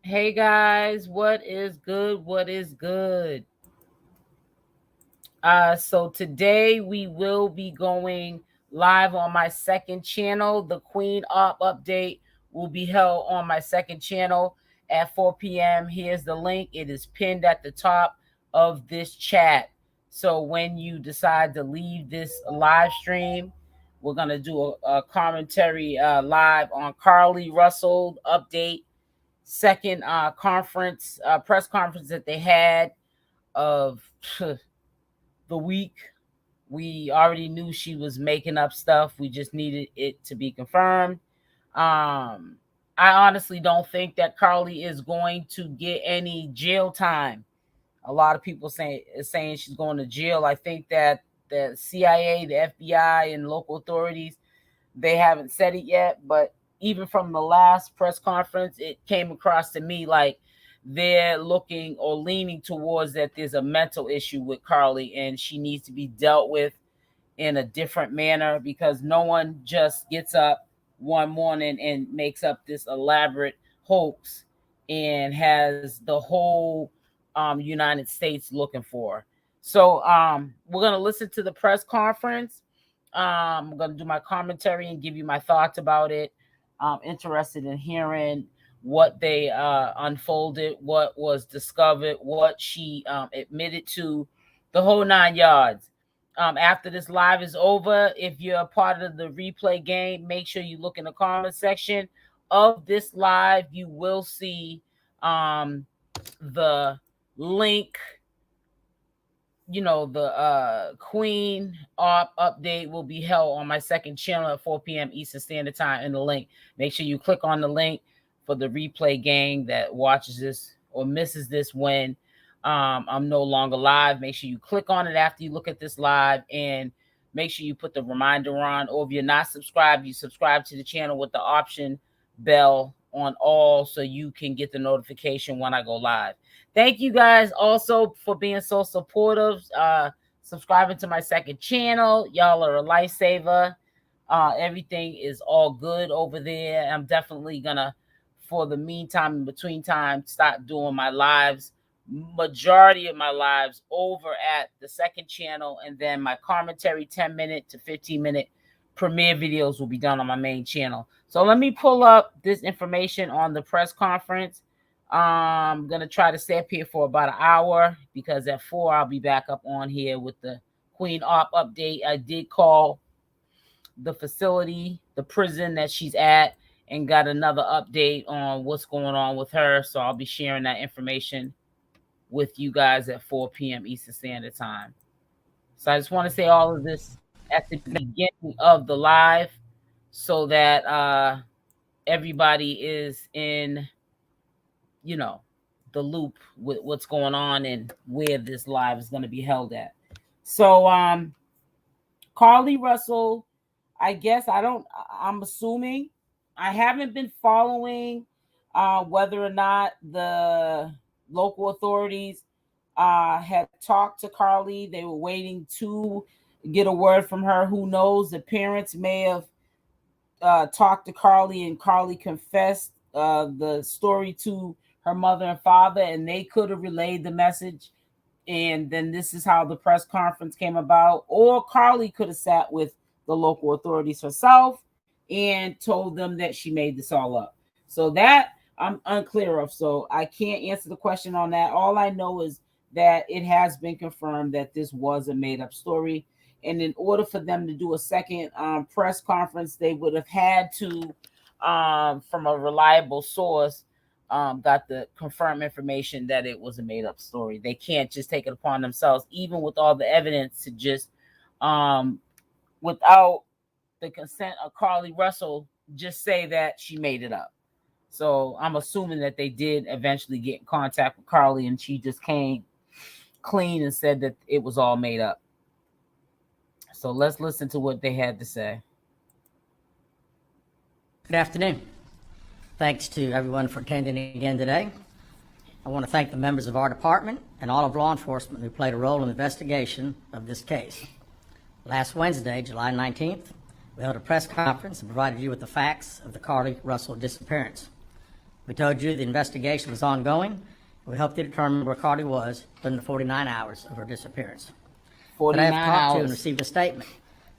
Hey guys, what is good? What is good? So today we will be going live on my second channel. The Queen Op update will be held on my second channel at 4 p.m. Here's the link. It is pinned at the top of this chat. So when you decide to leave this live stream, we're going to do a commentary live on Carlee Russell update, second press conference that they had of the week. We already knew she was making up stuff. We just needed it to be confirmed. I honestly don't think that Carlee is going to get any jail time. A lot of people saying she's going to jail. I think that the CIA, the FBI, and local authorities, they haven't said it yet, but even from the last press conference, it came across to me like they're looking or leaning towards that there's a mental issue with Carlee and she needs to be dealt with in a different manner, because no one just gets up one morning and makes up this elaborate hoax and has the whole United States looking for. So we're going to listen to the press conference. I'm going to do my commentary and give you my thoughts about it. I'm interested in hearing what they unfolded, what was discovered, what she admitted to, the whole 9 yards. After this live is over, if you're a part of the replay game, make sure you look in the comment section of this live. You will see the link. You know, the Queen Op update will be held on my second channel at 4 p.m. Eastern Standard Time in the link. Make sure you click on the link for the replay gang that watches this or misses this when I'm no longer live. Make sure you click on it after you look at this live, and make sure you put the reminder on, or if you're not subscribed, you subscribe to the channel with the option bell on all so you can get the notification when I go live. Thank you guys also for being so supportive, subscribing to my second channel. Y'all are a lifesaver. Everything is all good over there. I'm definitely gonna, for the meantime, in between time, start doing my lives, majority of my lives over at the second channel, and then my commentary 10-minute to 15-minute premiere videos will be done on my main channel. So let me pull up this information on the press conference. I'm gonna try to stay up here for about an hour, because at 4 I'll be back up on here with the Queen Op update. I did call the facility, the prison that she's at, and got another update on what's going on with her. So I'll be sharing that information with you guys at 4 p.m. Eastern Standard Time. So I just want to say all of this at the beginning of the live so that everybody is in, you know, the loop with what's going on and where this live is going to be held at. So Carlee Russell, I guess I'm assuming, I haven't been following whether or not the local authorities had talked to Carlee. They were waiting to get a word from her. Who knows? The parents may have talked to Carlee, and Carlee confessed the story to her mother and father, and they could have relayed the message. And then this is how the press conference came about. Or Carlee could have sat with the local authorities herself and told them that she made this all up. So that I'm unclear of. So I can't answer the question on that. All I know is that it has been confirmed that this was a made-up story. And in order for them to do a second press conference, they would have had to, from a reliable source, got the confirmed information that it was a made-up story. They can't just take it upon themselves, even with all the evidence, to just, without the consent of Carlee Russell, just say that she made it up. So I'm assuming that they did eventually get in contact with Carlee, and she just came clean and said that it was all made up. So let's listen to what they had to say. Good afternoon. Thanks to everyone for attending again today. I want to thank the members of our department and all of law enforcement who played a role in the investigation of this case. Last Wednesday, July 19th, we held a press conference and provided you with the facts of the Carlee Russell disappearance. We told you the investigation was ongoing. We hope to determine where Carlee was during the 49 hours of her disappearance. Today 49 I've talked to and hours. received a statement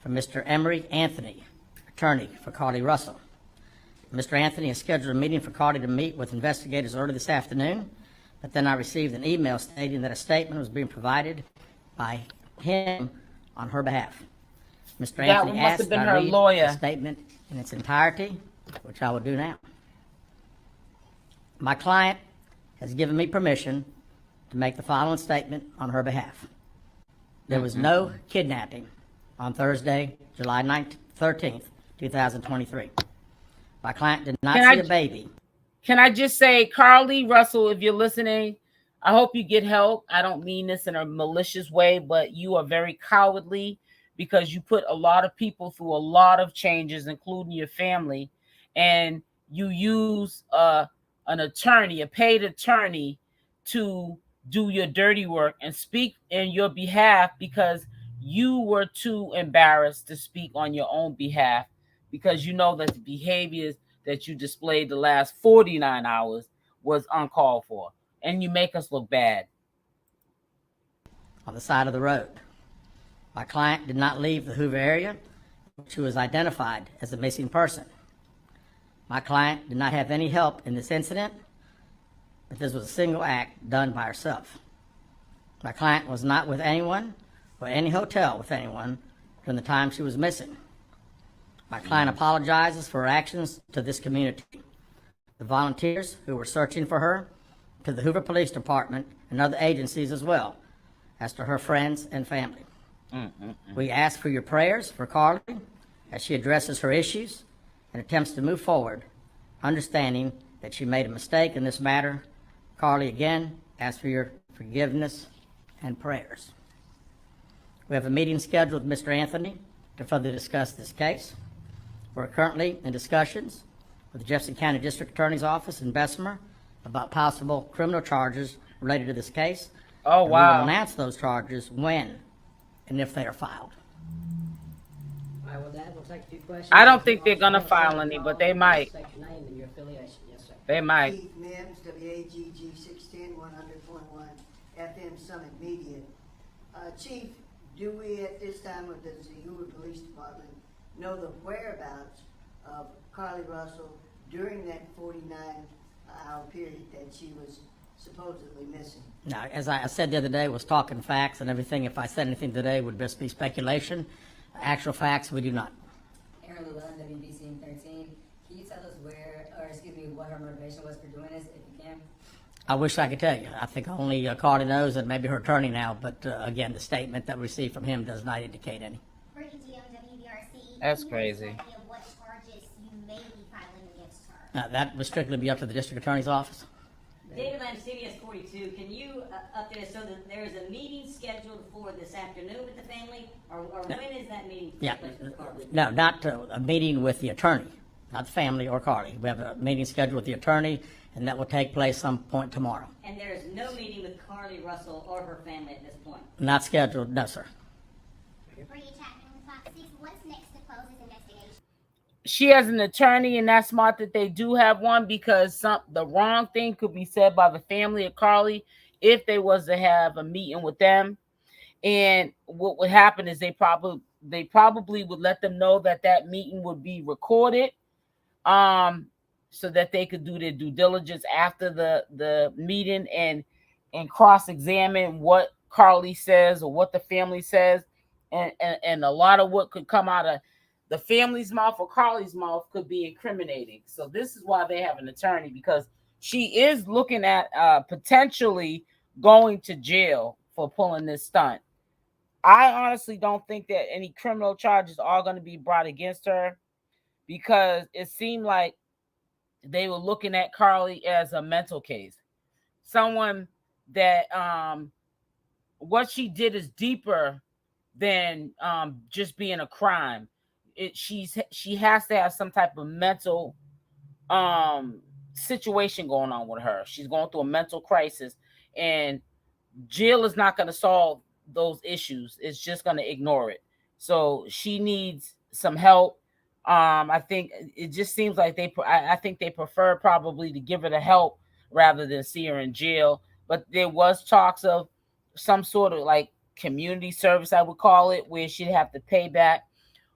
from Mr. Emery Anthony, attorney for Carlee Russell. Mr. Anthony has scheduled a meeting for Carlee to meet with investigators early this afternoon, but then I received an email stating that a statement was being provided by him on her behalf. Mr. That Anthony must asked have been that I her read lawyer. the statement in its entirety, which I will do now. My client has given me permission to make the following statement on her behalf. There was no kidnapping on Thursday, July 13th, 2023. My client did not see a baby. Can I just say, Carlee Russell, if you're listening, I hope you get help. I don't mean this in a malicious way, but you are very cowardly because you put a lot of people through a lot of changes, including your family, and you use an attorney, a paid attorney, to do your dirty work and speak in your behalf because you were too embarrassed to speak on your own behalf because you know that the behaviors that you displayed the last 49 hours was uncalled for, and you make us look bad. On the side of the road. My client did not leave the Hoover area, which was identified as a missing person. My client did not have any help in this incident, but this was a single act done by herself. My client was not with anyone or any hotel with anyone during the time she was missing. My client apologizes for her actions to this community, the volunteers who were searching for her, to the Hoover Police Department and other agencies as well, as to her friends and family. We ask for your prayers for Carlee as she addresses her issues and attempts to move forward, understanding that she made a mistake in this matter. Carlee, again, asks for your forgiveness and prayers. We have a meeting scheduled with Mr. Anthony to further discuss this case. We're currently in discussions with the Jefferson County District Attorney's Office in Bessemer about possible criminal charges related to this case. Oh, and wow. we will announce those charges when and if they are filed. All right, well, Dad, we'll take a few questions. I don't think they're gonna file any, but they might. State your name and your affiliation. Yes, sir. They might. Keith Mims, WAGG 610 100.1 FM Summit Media. Chief, do we at this time, or does the Hoover Police Department know the whereabouts of Carlee Russell during that 49-hour period that she was supposedly missing? Now, as I said the other day, was talking facts and everything. If I said anything today, would just be speculation. Actual facts, we do not. Aaron Llewellyn, WBC 13. Can you tell us what her motivation was for doing this, if you can? I wish I could tell you. I think only Carlee knows, and maybe her attorney now. But again, the statement that we received from him does not indicate any. For EGO and WBRC, That's can you crazy. give us an idea of what charges you may be filing against her? That would strictly be up to the district attorney's office. David Lamb, CBS 42, can you update us so that there is a meeting scheduled for this afternoon with the family, or when is that meeting? Yeah, With Carlee? no, not a meeting with the attorney, not the family or Carlee. We have a meeting scheduled with the attorney, and that will take place some point tomorrow. And there is no meeting with Carlee Russell or her family at this point? Not scheduled, no, sir. For you, Chapman, Fox 6, what's next to close this investigation? She has an attorney, and that's smart that they do have one, because the wrong thing could be said by the family of Carlee if they was to have a meeting with them. And what would happen is they probably would let them know that that meeting would be recorded, so that they could do their due diligence after the meeting and cross-examine what Carlee says or what the family says, and a lot of what could come out of the family's mouth or Carlee's mouth could be incriminating. So this is why they have an attorney, because she is looking at potentially going to jail for pulling this stunt. I honestly don't think that any criminal charges are going to be brought against her, because it seemed like they were looking at Carlee as a mental case. Someone that what she did is deeper than just being a crime. She has to have some type of mental situation going on with her. She's going through a mental crisis, and jail is not going to solve those issues. It's just going to ignore it. So she needs some help. I think it just seems like I think they prefer probably to give her the help rather than see her in jail. But there was talks of some sort of like community service, I would call it, where she'd have to pay back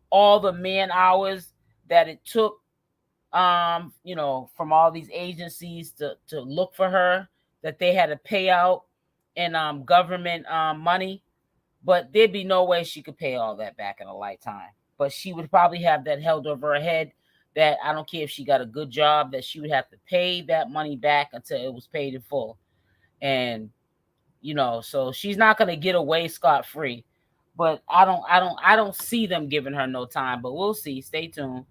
all the man hours that it took, from all these agencies to look for her, that they had to pay out in government money. But there'd be no way she could pay all that back in a lifetime. But she would probably have that held over her head, that I don't care if she got a good job, that she would have to pay that money back until it was paid in full. And so she's not going to get away scot-free. But I don't see them giving her no time, but we'll see. Stay tuned.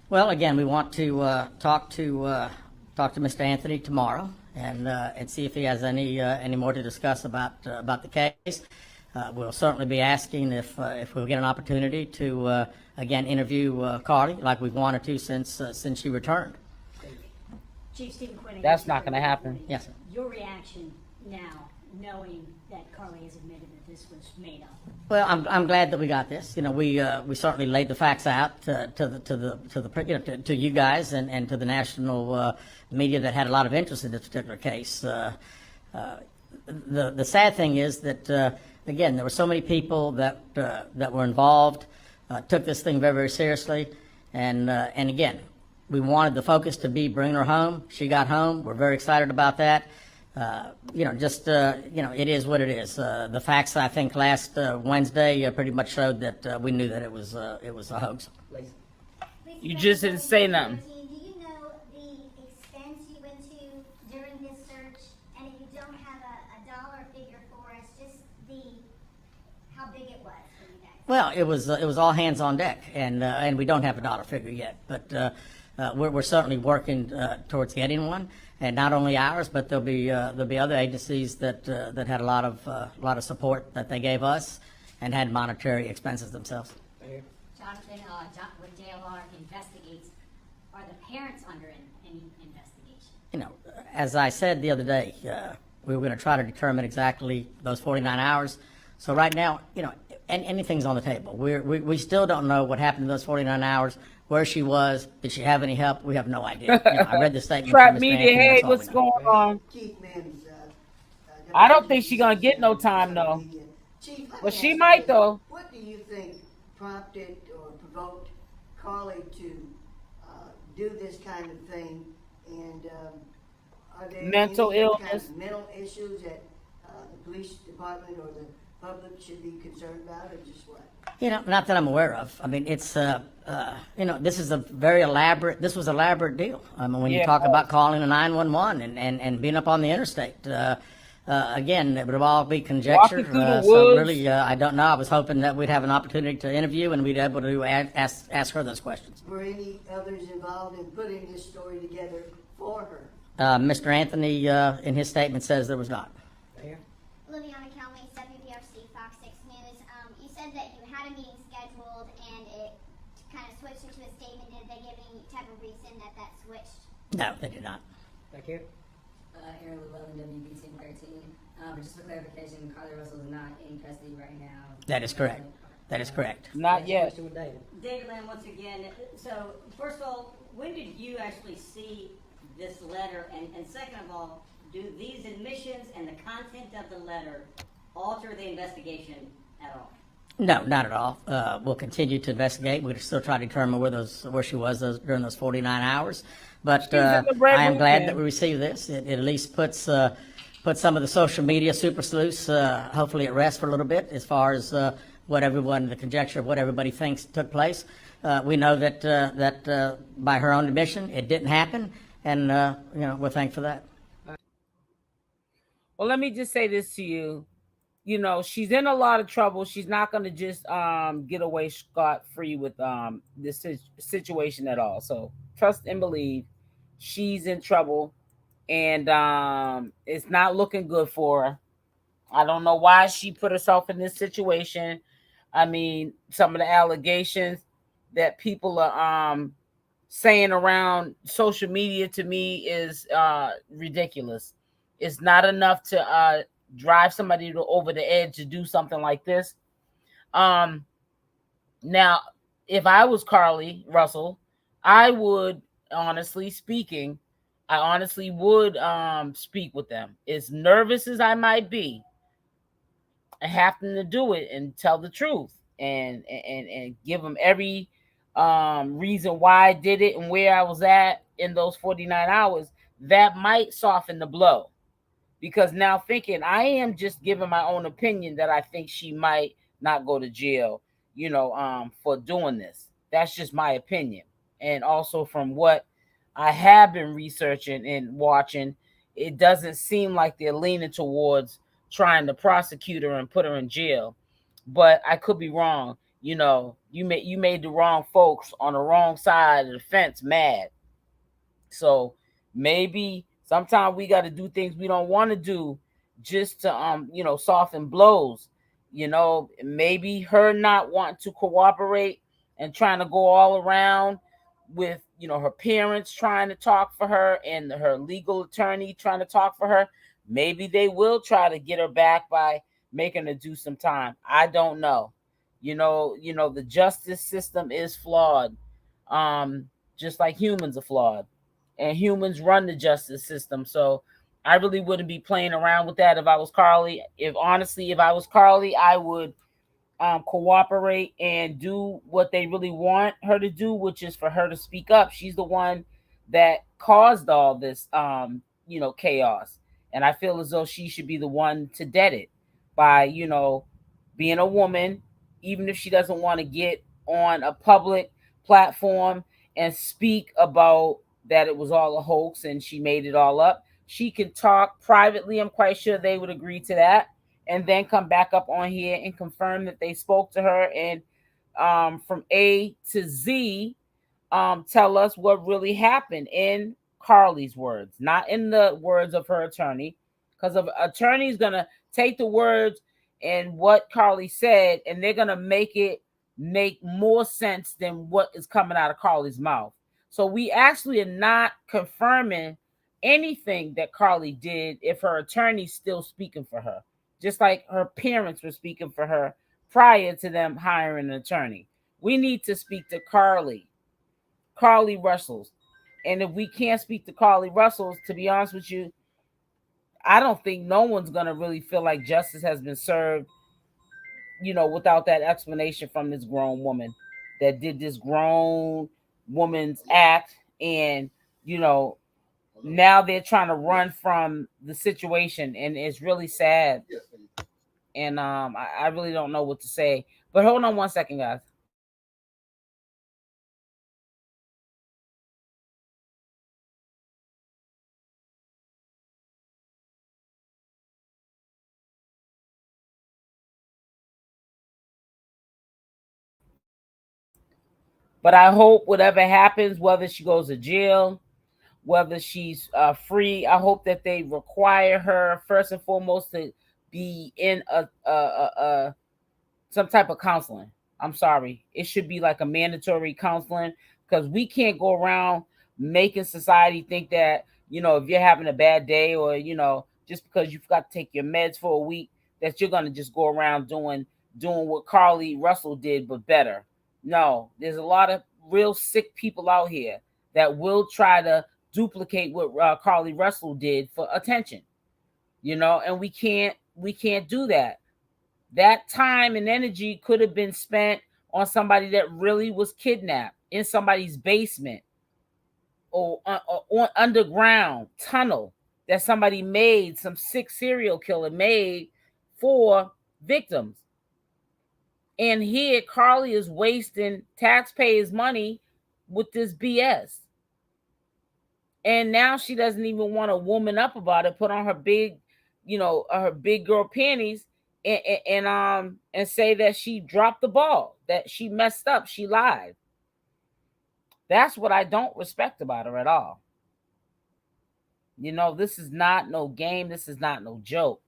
Well, again, we want to talk to Mr. Anthony tomorrow and see if he has any more to discuss about the case. We'll certainly be asking if we'll get an opportunity to again interview Carlee, like we've wanted to since she returned. Chief Stephen Quinn. That's not going to happen. Yes, sir. Your reaction now, knowing that Carlee has admitted that this was made up. Well, I'm glad that we got this. We certainly laid the facts out to you guys and to the national media that had a lot of interest in this particular case. The sad thing is that again, there were so many people that were involved, took this thing very, very seriously, and again, we wanted the focus to be bringing her home. She got home. We're very excited about that. It is what it is. The facts, I think, last Wednesday pretty much showed that we knew that it was a hoax. You just didn't say nothing. Do you know the expense you went to during this search? And if you don't have a dollar figure for us, just how big it was for you guys? Well, it was all hands on deck, and we don't have a dollar figure yet, but we're certainly working towards getting one. And not only ours, but there'll be other agencies that had a lot of support that they gave us, and had monetary expenses themselves. Jonathan, when JLR investigates, are the parents under any investigation? As I said the other day, we were going to try to determine exactly those 49 hours. So right now, anything's on the table. We still don't know what happened in those 49 hours. Where she was, did she have any help? We have no idea. I read the statement. Trap from Mr. media, Anthony, hey, that's all what's we know. going on? Chief Mims, I don't think she's gonna get no time, though. Chief, let But me she ask might, you, though. What do you think prompted or provoked Carlee to do this kind of thing? And are there Mental any kind illness. of mental issues that the police department or the public should be concerned about, or just what? Not that I'm aware of. I mean, it's this is this was elaborate deal. I mean, when you Yeah, talk it about was. calling a 911 and being up on the interstate, again, it would all be conjecture. Walking through the So woods. really, I don't know. I was hoping that we'd have an opportunity to interview and we'd be able to ask her those questions. Were any others involved in putting this story together for her? Mr. Anthony, in his statement, says there was not. Liviana Calme, WPRC, Fox 6 News. You said that you had a meeting scheduled and it kind of switched into a statement. Did they give any type of reason that switched? No, they did not. Aaron Llewellyn, WBC 13. But just for clarification, Carlee Russell is not in custody right now. That is correct. That is correct. Not yet. David Lamb, once again, so first of all, when did you actually see this letter? And second of all, do these admissions and the content of the letter alter the investigation at all? No, not at all. We'll continue to investigate. We'll still try to determine where she was during those 49 hours. But She's in the red I am room, glad man. that we received this. It at least puts some of the social media super sleuths hopefully at rest for a little bit as far as the conjecture of what everybody thinks took place. We know that by her own admission, it didn't happen, and we're thankful for that. Well, let me just say this to you. She's in a lot of trouble. She's not going to just get away scot-free with this situation at all. So trust and believe she's in trouble, and it's not looking good for her. I don't know why she put herself in this situation. I mean, some of the allegations that people are saying around social media to me is ridiculous. It's not enough to drive somebody over the edge to do something like this. Now, if I was Carlee Russell, I would honestly speaking, I honestly would speak with them. As nervous as I might be, I have to do it and tell the truth and give them every reason why I did it and where I was at in those 49 hours. That might soften the blow, because now thinking I am just giving my own opinion that I think she might not go to jail, for doing this. That's just my opinion. And also from what I have been researching and watching, it doesn't seem like they're leaning towards trying to prosecute her and put her in jail. But I could be wrong. You made the wrong folks on the wrong side of the fence mad. So maybe sometimes we got to do things we don't want to do just to soften blows. Maybe her not wanting to cooperate and trying to go all around with her parents trying to talk for her and her legal attorney trying to talk for her. Maybe they will try to get her back by making her do some time. I don't know. The justice system is flawed. Just like humans are flawed, and humans run the justice system. So I really wouldn't be playing around with that if I was Carlee. If I was Carlee, I would cooperate and do what they really want her to do, which is for her to speak up. She's the one that caused all this, chaos. And I feel as though she should be the one to dead it by, being a woman, even if she doesn't want to get on a public platform and speak about that it was all a hoax and she made it all up. She can talk privately. I'm quite sure they would agree to that, and then come back up on here and confirm that they spoke to her and from A to Z tell us what really happened in Carlee's words, not in the words of her attorney, because the attorney is going to take the words and what Carlee said, and they're going to make it make more sense than what is coming out of Carlee's mouth. So we actually are not confirming anything that Carlee did if her attorney's still speaking for her, just like her parents were speaking for her prior to them hiring an attorney. We need to speak to Carlee Russell's. And if we can't speak to Carlee Russell's, to be honest with you, I don't think no one's going to really feel like justice has been served, without that explanation from this grown woman that did this grown woman's act. And, now they're trying to run from the situation, and it's really sad. And I really don't know what to say. But hold on one second, guys. But I hope whatever happens, whether she goes to jail, whether she's free, I hope that they require her first and foremost to be in a some type of counseling. I'm sorry, it should be like a mandatory counseling, because we can't go around making society think that if you're having a bad day, or just because you forgot to take your meds for a week, that you're gonna just go around doing what Carlee Russell did but better. No, there's a lot of real sick people out here that will try to duplicate what Carlee Russell did for attention, and we can't do that. That time and energy could have been spent on somebody that really was kidnapped in somebody's basement, or on underground tunnel that somebody made, some sick serial killer made for victims. And here Carlee is wasting taxpayers' money with this BS. And now she doesn't even want to woman up about it, put on her big girl panties, and say that she dropped the ball, that she messed up, she lied. That's what I don't respect about her at all. This is not no game. This is not no joke.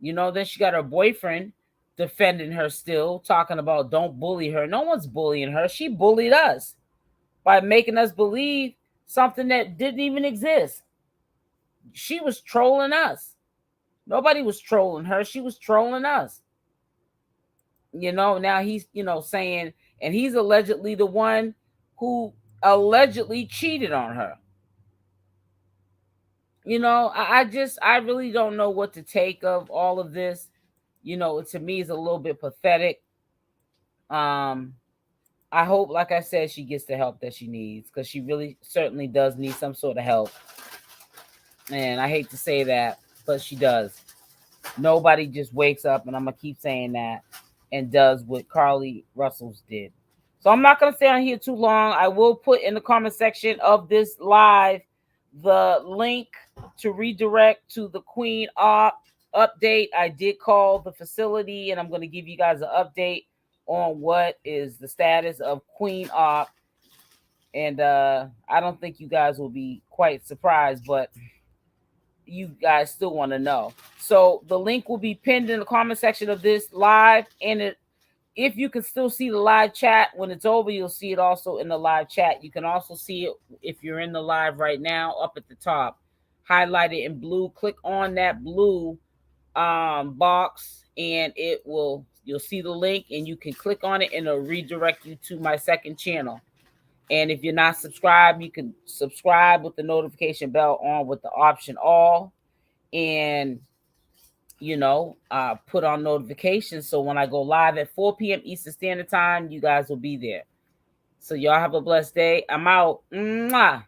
Then she got her boyfriend defending her still, talking about don't bully her. No one's bullying her. She bullied us by making us believe something that didn't even exist. She was trolling us. Nobody was trolling her. She was trolling us. Now he's, saying And he's allegedly the one who allegedly cheated on her. You know, I really don't know what to take of all of this. You know, to me, it's a little bit pathetic. I hope, like I said, she gets the help that she needs, because she really certainly does need some sort of help. And I hate to say that, but she does. Nobody just wakes up, and I'm gonna keep saying that, and does what Carlee Russell's did. So I'm not gonna stay on here too long. I will put in the comment section of this live the link to redirect to the Queen update. I did call the facility, and I'm going to give you guys an update on what is the status of Queen Op. And I don't think you guys will be quite surprised, but you guys still want to know. So the link will be pinned in the comment section of this live, and if you can still see the live chat when it's over, you'll see it also in the live chat. You can also see it if you're in the live right now up at the top, highlighted in blue. Click on that blue box, and you'll see the link, and you can click on it, and it'll redirect you to my second channel. And if you're not subscribed, you can subscribe with the notification bell on with the option all, and put on notifications, so when I go live at 4 p.m. Eastern Standard Time, you guys will be there. So y'all have a blessed day. I'm out. Mwah.